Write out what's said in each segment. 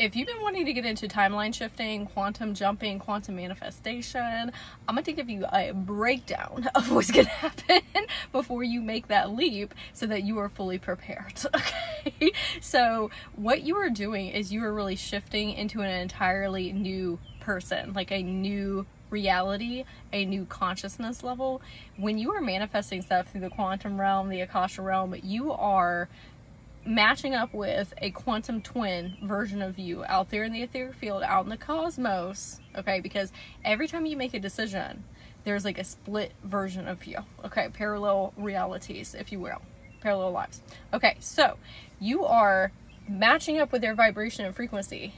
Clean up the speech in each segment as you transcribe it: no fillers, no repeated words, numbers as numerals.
if you've been wanting to get into timeline shifting, quantum jumping, quantum manifestation, I'm going to give you a breakdown of what's going to happen before you make that leap so that you are fully prepared. Okay. So what you are doing is you are really shifting into an entirely new person, like a new reality, a new consciousness level. When you are manifesting stuff through the quantum realm, the Akasha realm, you are matching up with a quantum twin version of you out there in the etheric field, out in the cosmos, okay? Because every time you make a decision, there's like a split version of you, okay? Parallel realities, if you will, parallel lives. Okay, so you are matching up with their vibration and frequency,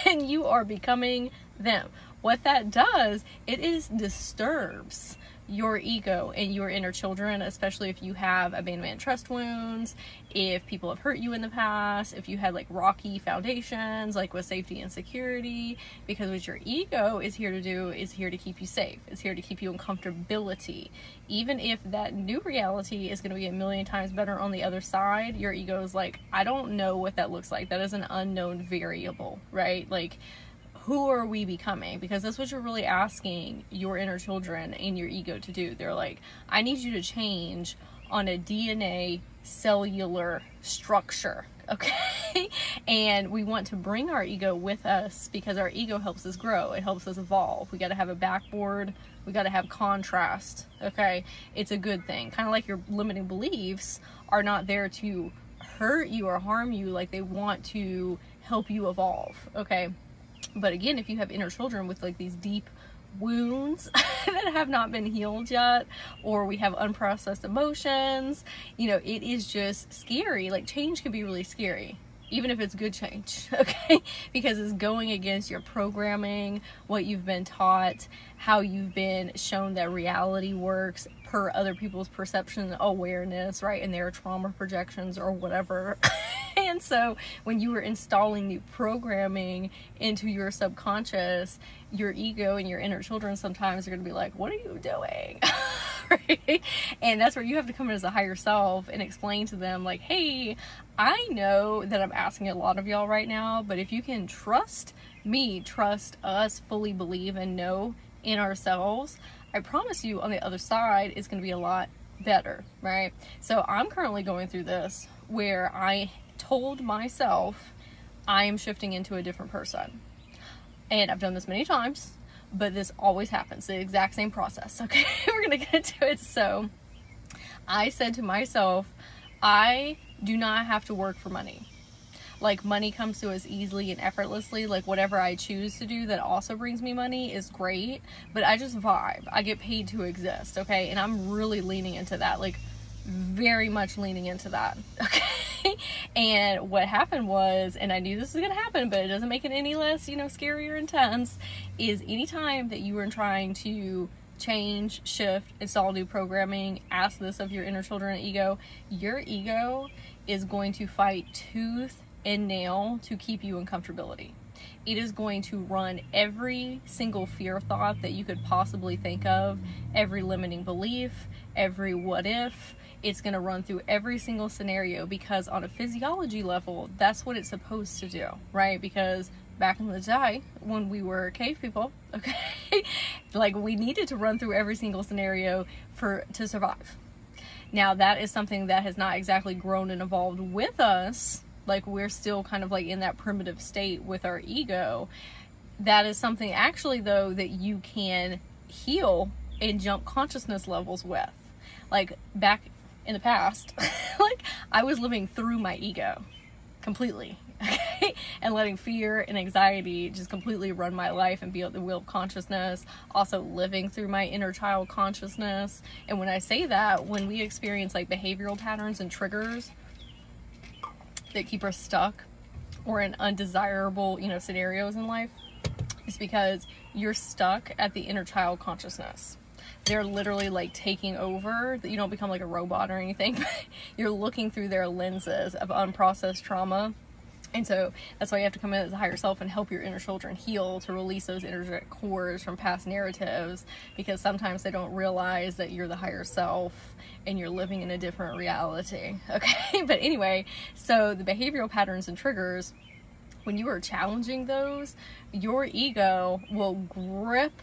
and you are becoming them. What that does, it disturbs your ego and your inner children, especially if you have abandonment trust wounds, if people have hurt you in the past, if you had like rocky foundations, like with safety and security, because what your ego is here to do is here to keep you safe. It's here to keep you in comfortability. Even if that new reality is going to be a million times better on the other side, your ego is like, I don't know what that looks like. That is an unknown variable, right? Like, who are we becoming? Because that's what you're really asking your inner children and your ego to do. They're like, I need you to change on a DNA cellular structure, okay? And we want to bring our ego with us because our ego helps us grow. It helps us evolve. We got to have a backboard. We got to have contrast, okay? It's a good thing. Kind of like your limiting beliefs are not there to hurt you or harm you. Like, they want to help you evolve, okay? But again, if you have inner children with like these deep wounds that have not been healed yet, or we have unprocessed emotions, you know, it is just scary. Like, change can be really scary, even if it's good change, okay? Because it's going against your programming, what you've been taught, how you've been shown that reality works per other people's perception, awareness, right? And their trauma projections or whatever. And so when you are installing new programming into your subconscious, your ego and your inner children sometimes are going to be like, what are you doing? Right? And that's where you have to come in as a higher self and explain to them like, hey, I know that I'm asking a lot of y'all right now, but if you can trust me, trust us, fully believe and know in ourselves, I promise you on the other side it's going to be a lot better, right? So I'm currently going through this where I told myself I am shifting into a different person. And I've done this many times, but this always happens, the exact same process, okay? We're gonna get into it. So I said to myself, I do not have to work for money. Like, money comes to us easily and effortlessly. Like, whatever I choose to do that also brings me money is great, but I just vibe. I get paid to exist, okay? And I'm really leaning into that, like very much leaning into that, okay? And what happened was, and I knew this was gonna happen, but it doesn't make it any less, you know, scary or intense, is anytime that you are trying to change, shift, install new programming, ask this of your inner children and ego, your ego is going to fight tooth and nail to keep you in comfortability. It is going to run every single fear thought that you could possibly think of, every limiting belief, every what if. It's going to run through every single scenario, because on a physiology level, that's what it's supposed to do, right? Because back in the day when we were cave people, okay, like, we needed to run through every single scenario to survive. Now, that is something that has not exactly grown and evolved with us. Like, we're still kind of like in that primitive state with our ego. That is something actually though that you can heal and jump consciousness levels with. Like, back in the past, like, I was living through my ego completely, okay? And letting fear and anxiety just completely run my life and be at the wheel of consciousness. Also living through my inner child consciousness. And when I say that, when we experience like behavioral patterns and triggers that keep us stuck or in undesirable, you know, scenarios in life, it's because you're stuck at the inner child consciousness. They're literally like taking over. You don't become like a robot or anything, but you're looking through their lenses of unprocessed trauma. And so that's why you have to come in as a higher self and help your inner children heal, to release those energetic cores from past narratives, because sometimes they don't realize that you're the higher self and you're living in a different reality, okay? But anyway, so the behavioral patterns and triggers, when you are challenging those, your ego will grip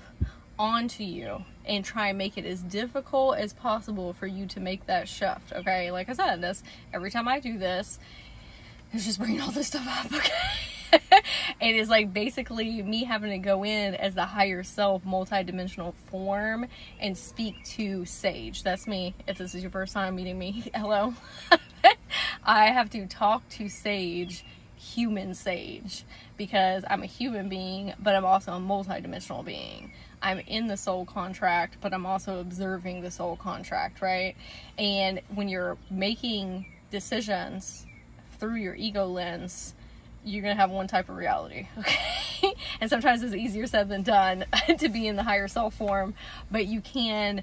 onto you and try and make it as difficult as possible for you to make that shift. Okay, like I said, this every time I do this, it's just bringing all this stuff up. Okay. It is like basically me having to go in as the higher self multidimensional form and speak to Sage. That's me. If this is your first time meeting me, hello. I have to talk to Sage, human Sage, because I'm a human being, but I'm also a multidimensional being. I'm in the soul contract, but I'm also observing the soul contract, right? And when you're making decisions through your ego lens, you're gonna have one type of reality, okay? And sometimes it's easier said than done to be in the higher self form, but you can,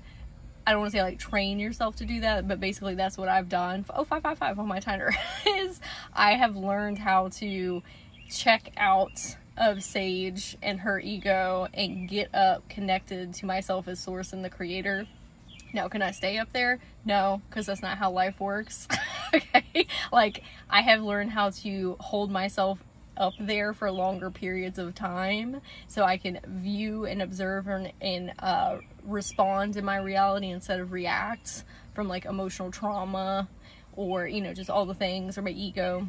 I don't want to say like train yourself to do that, but basically that's what I've done. Oh, 555 on my timer is I have learned how to check out of Sage and her ego and get up connected to myself as source and the creator. Now, can I stay up there? No, because that's not how life works. Okay, like I have learned how to hold myself up there for longer periods of time so I can view and observe and respond in my reality instead of react from like emotional trauma or, you know, just all the things, or my ego.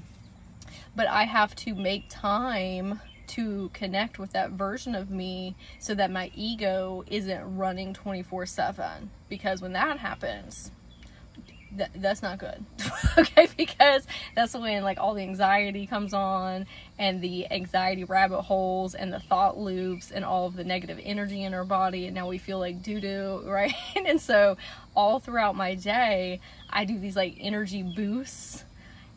But I have to make time to connect with that version of me so that my ego isn't running 24/7, because when that happens, that's not good. Okay, because that's when like all the anxiety comes on, and the anxiety rabbit holes and the thought loops and all of the negative energy in our body, and now we feel like doo-doo, right? And so all throughout my day I do these like energy boosts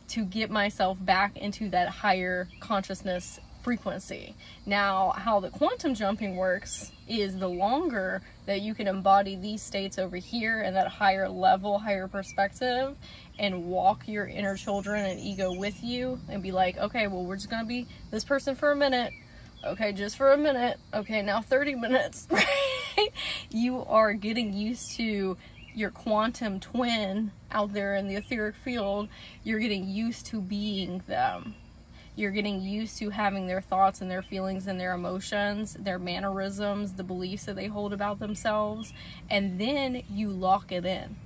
to get myself back into that higher consciousness frequency. Now, how the quantum jumping works is the longer that you can embody these states over here and that higher level, higher perspective, and walk your inner children and ego with you and be like, okay, well, we're just gonna be this person for a minute. Okay, just for a minute. Okay, now 30 minutes, right? You are getting used to your quantum twin out there in the etheric field. You're getting used to being them. You're getting used to having their thoughts and their feelings and their emotions, their mannerisms, the beliefs that they hold about themselves, and then you lock it in.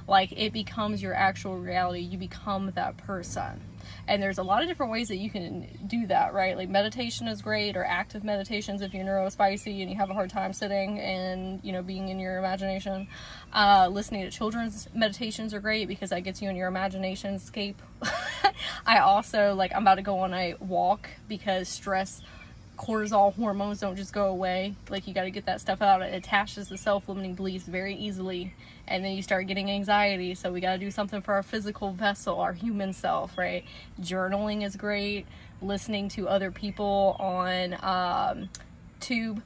Like, it becomes your actual reality. You become that person. And there's a lot of different ways that you can do that, right? Like meditation is great, or active meditations if you're neurospicy and you have a hard time sitting and, you know, being in your imagination. Listening to children's meditations are great because that gets you in your imagination escape. I also, like, I'm about to go on a walk because stress, cortisol hormones don't just go away. Like, you got to get that stuff out. It attaches to self-limiting beliefs very easily, and then you start getting anxiety. So we got to do something for our physical vessel, our human self, right? Journaling is great. Listening to other people on tube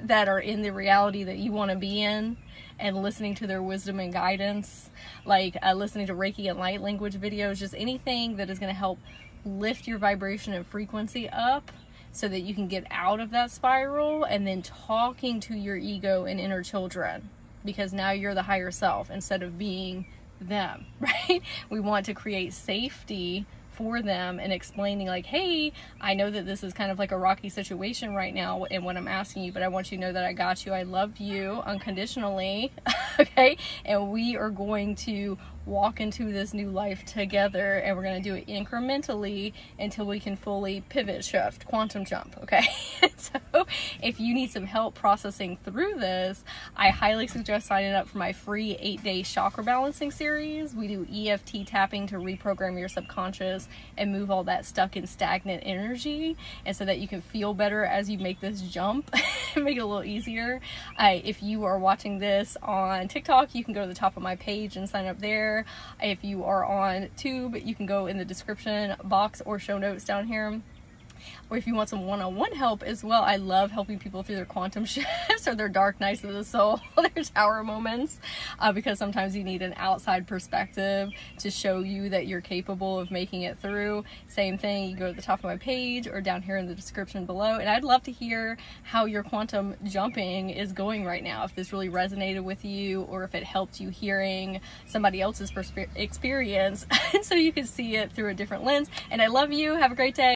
that are in the reality that you want to be in, and listening to their wisdom and guidance, like listening to Reiki and light language videos, just anything that is going to help lift your vibration and frequency up so that you can get out of that spiral, and then talking to your ego and inner children, because now you're the higher self instead of being them, right? We want to create safety for them and explaining like, hey, I know that this is kind of like a rocky situation right now and what I'm asking you, but I want you to know that I got you. I love you unconditionally. Okay, and we are going to walk into this new life together, and we're going to do it incrementally until we can fully pivot, shift, quantum jump. Okay. So if you need some help processing through this, I highly suggest signing up for my free 8-day chakra balancing series. We do EFT tapping to reprogram your subconscious and move all that stuck and stagnant energy, and so that you can feel better as you make this jump and make it a little easier. If you are watching this on TikTok, you can go to the top of my page and sign up there. If you are on Tube, you can go in the description box or show notes down here. Or if you want some one-on-one help as well, I love helping people through their quantum shifts or their dark nights of the soul, their tower moments, because sometimes you need an outside perspective to show you that you're capable of making it through. Same thing, you go to the top of my page or down here in the description below, and I'd love to hear how your quantum jumping is going right now, if this really resonated with you, or if it helped you hearing somebody else's experience so you can see it through a different lens. And I love you. Have a great day.